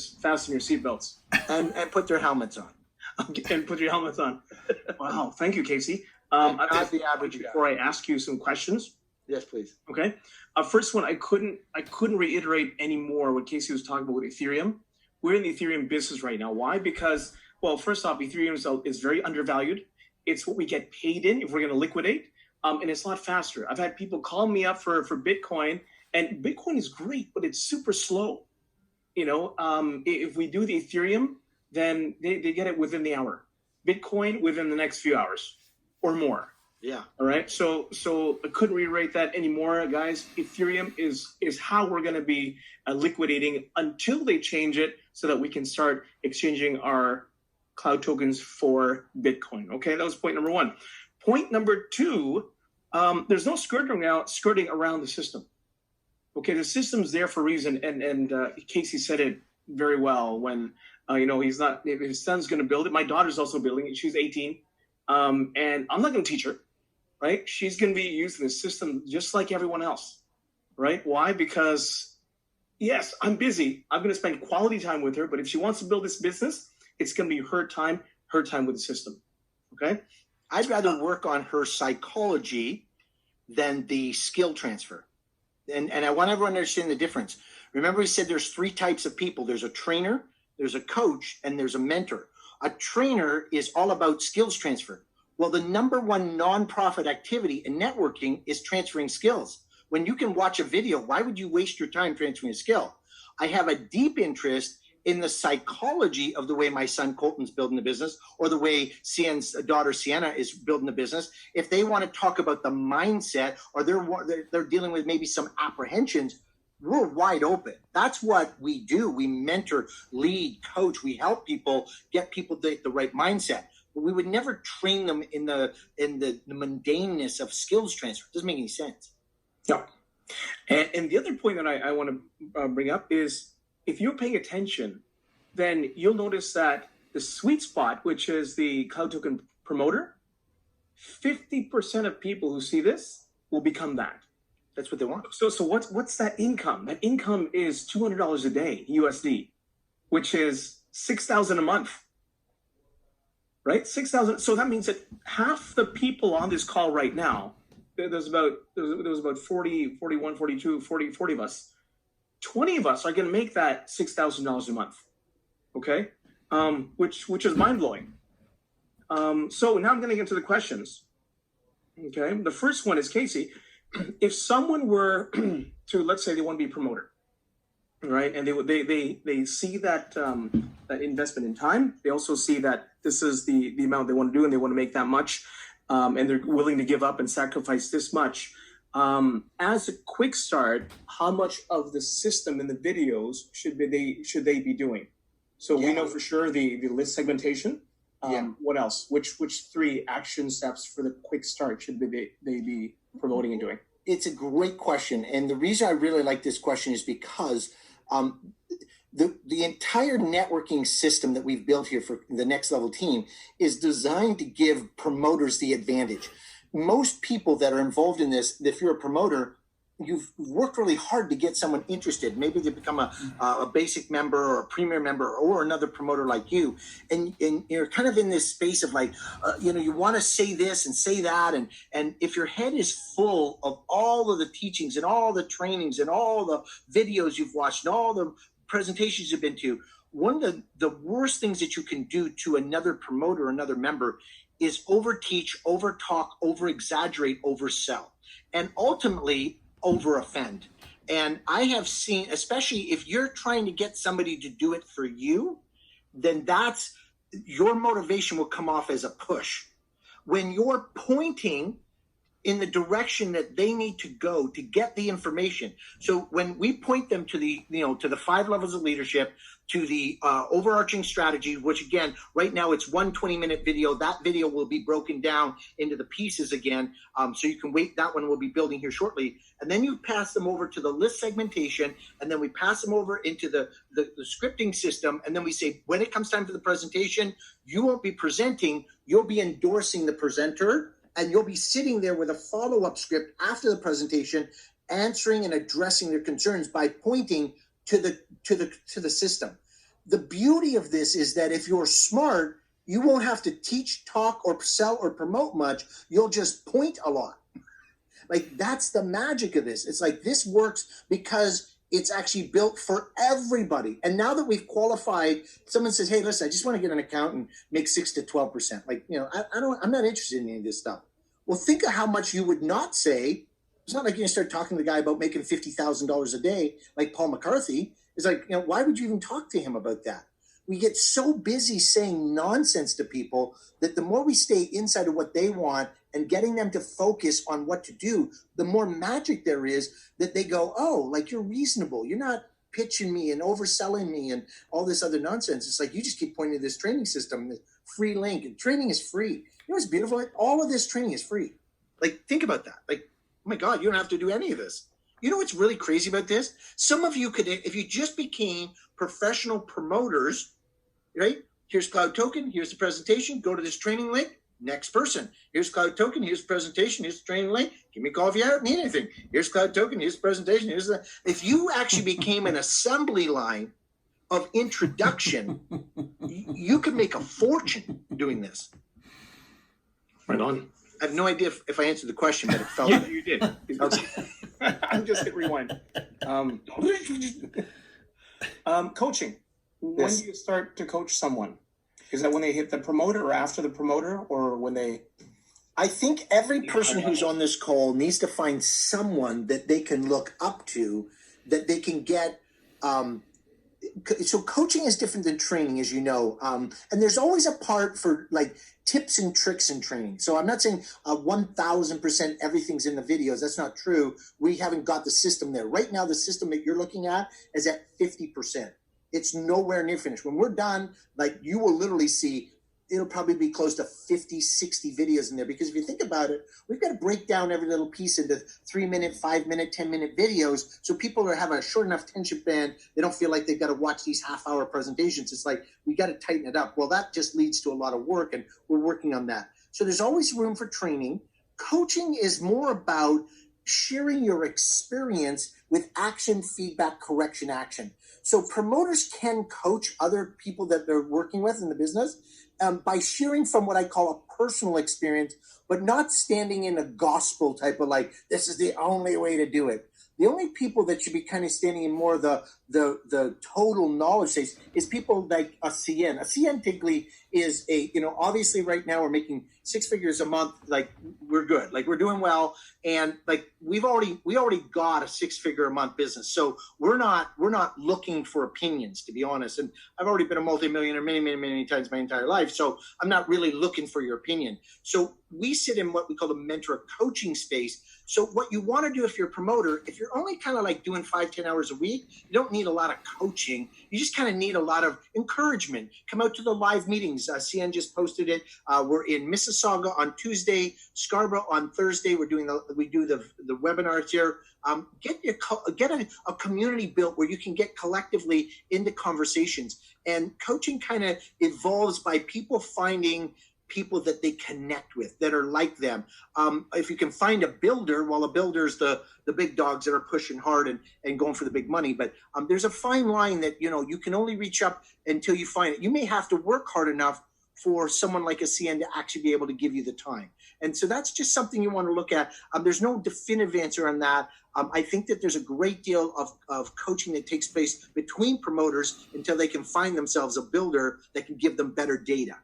fasten your seatbelts and put their helmets on. and put your helmets on. Wow, thank you, Casey. Not the average guy. Before I ask you some questions, Yes, please. okay. First one, I couldn't reiterate any more what Casey was talking about with Ethereum. We're in the Ethereum business right now. Why? Because, well, first off, Ethereum is very undervalued. It's what we get paid in if we're going to liquidate, and it's a lot faster. I've had people call me up for Bitcoin, and Bitcoin is great, but it's super slow. You know, if we do the Ethereum, then they get it within the hour. Bitcoin within the next few hours or more. Yeah. All right. So I couldn't reiterate that anymore, guys. Ethereum is how we're going to be liquidating until they change it so that we can start exchanging our cloud tokens for Bitcoin. Okay, that was point number one. Point number two, there's no skirting around the system. Okay, the system's there for a reason, and Casey said it very well when he's not. If his son's going to build it, my daughter's also building it. She's 18, and I'm not going to teach her. Right? She's going to be using the system just like everyone else, right? Why? Because, yes, I'm busy. I'm going to spend quality time with her, but if she wants to build this business, it's going to be her time with the system, okay? I'd rather work on her psychology than the skill transfer. And I want everyone to understand the difference. Remember, we said there's three types of people. There's a trainer, there's a coach, and there's a mentor. A trainer is all about skills transfer. Well, the number one nonprofit activity in networking is transferring skills. When you can watch a video, why would you waste your time transferring a skill? I have a deep interest in the psychology of the way my son Colton's building the business, or the way Cian's daughter Sienna is building the business. If they want to talk about the mindset, or they're dealing with maybe some apprehensions, we're wide open. That's what we do. We mentor, lead, coach. We help people get people the right mindset. But we would never train them in the mundaneness of skills transfer. It doesn't make any sense. No. And the other point that I want to bring up is, if you're paying attention, then you'll notice that the sweet spot, which is the cloud token promoter, 50% of people who see this will become that. That's what they want. So what's that income? That income is $200 a day USD, which is $6,000 a month. Right? 6,000. So that means that half the people on this call right now, there was about 40 of us. 20 of us are going to make that $6,000 a month. Okay? Which is mind-blowing. So now I'm going to get into the questions. Okay? The first one is, Casey, if someone were to, let's say they want to be a promoter, right? And they see that that investment in time. They also see that this is the amount they want to do, and they want to make that much, and they're willing to give up and sacrifice this much. As a quick start, how much of the system in the videos should they be doing? So we know for sure the list segmentation. What else? Which three action steps for the quick start should they be promoting and doing? It's a great question, and the reason I really like this question is because the entire networking system that we've built here for the Next Level team is designed to give promoters the advantage. Most people that are involved in this, if you're a promoter, you've worked really hard to get someone interested. Maybe they become a basic member or a premier member or another promoter like you. And you're kind of in this space of like, you want to say this and say that. And if your head is full of all of the teachings and all the trainings and all the videos you've watched and all the presentations you've been to, one of the worst things that you can do to another promoter or another member is overteach, overtalk, over-exaggerate, oversell, and ultimately over-offend. And I have seen, especially if you're trying to get somebody to do it for you, then that's your motivation will come off as a push. When you're pointing in the direction that they need to go to get the information. So when we point them to the 5 levels of leadership, to the overarching strategy, which again, right now it's 1 20-minute video. That video will be broken down into the pieces again. So you can wait, that one we'll be building here shortly. And then you pass them over to the list segmentation, and then we pass them over into the scripting system. And then we say, when it comes time for the presentation, you won't be presenting, you'll be endorsing the presenter, and you'll be sitting there with a follow-up script after the presentation, answering and addressing their concerns by pointing to the system. the beauty of this is that if you're smart, you won't have to teach, talk, or sell or promote much. You'll just point a lot. Like, that's the magic of this. It's like this works because it's actually built for everybody. And now that we've qualified, someone says, hey, listen, I just want to get an account and make 6 to 12%. Like, I'm not interested in any of this stuff. Well, think of how much you would not say. It's not like you're going to start talking to the guy about making $50,000 a day, like Paul McCarthy. It's like, why would you even talk to him about that? We get so busy saying nonsense to people that the more we stay inside of what they want and getting them to focus on what to do, the more magic there is that they go, oh, like, you're reasonable. You're not pitching me and overselling me and all this other nonsense. It's like, you just keep pointing to this training system, this free link, and training is free. You know what's beautiful? All of this training is free. Like, think about that. Like, oh my God, you don't have to do any of this. You know what's really crazy about this? Some of you could, if you just became professional promoters, right? Here's Cloud Token. Here's the presentation. Go to this training link. Next person. Here's Cloud Token. Here's the presentation. Here's the training link. Give me a call if you need anything. Here's Cloud Token. Here's the presentation. Here's the. If you actually became an assembly line of introduction, you could make a fortune doing this. Right on. I have no idea if I answered the question, but it felt. Yeah, you did. Okay. I'm just hit rewind. Coaching. When Yes. do you start to coach someone? Is that when they hit the promoter or after the promoter or when they... I think every person who's on this call needs to find someone that they can look up to, that they can get. So coaching is different than training, as you know. And there's always a part for like tips and tricks in training. So I'm not saying 1000% everything's in the videos. That's not true. We haven't got the system there. Right now, the system that you're looking at is at 50%. It's nowhere near finished. When we're done, like, you will literally see, it'll probably be close to 50, 60 videos in there. Because if you think about it, we've got to break down every little piece into 3-minute, 5-minute, 10-minute videos. So people are having a short enough attention span. They don't feel like they've got to watch these half-hour presentations. It's like, we got to tighten it up. Well, that just leads to a lot of work, and we're working on that. So there's always room for training. Coaching is more about sharing your experience with action, feedback, correction, action. So promoters can coach other people that they're working with in the business by sharing from what I call a personal experience, but not standing in a gospel type of like, this is the only way to do it. The only people that should be kind of standing in more the total knowledge space is people like a CN. A CN typically is obviously right now we're making 6 figures a month. Like, we're good. Like, we're doing well. And like, we already got a 6-figure a month business. So we're not looking for opinions, to be honest. And I've already been a multimillionaire many, many, many times my entire life. So I'm not really looking for your opinion. So we sit in what we call the mentor coaching space. So what you want to do if you're a promoter, if you're only kind of like doing 5-10 hours a week, you don't need a lot of coaching. You just kind of need a lot of encouragement. Come out to the live meetings. CN just posted it. We're in Mississauga on Tuesday, Scarborough on Thursday. We do the webinars here. Get a community built where you can get collectively into conversations. And coaching kind of evolves by people finding people that they connect with that are like them. If you can find a builder, well, a builder's the big dogs that are pushing hard and going for the big money. But there's a fine line that, you can only reach up until you find it. You may have to work hard enough for someone like a CN to actually be able to give you the time. And so that's just something you want to look at. There's no definitive answer on that. I think that there's a great deal of coaching that takes place between promoters until they can find themselves a builder that can give them better data.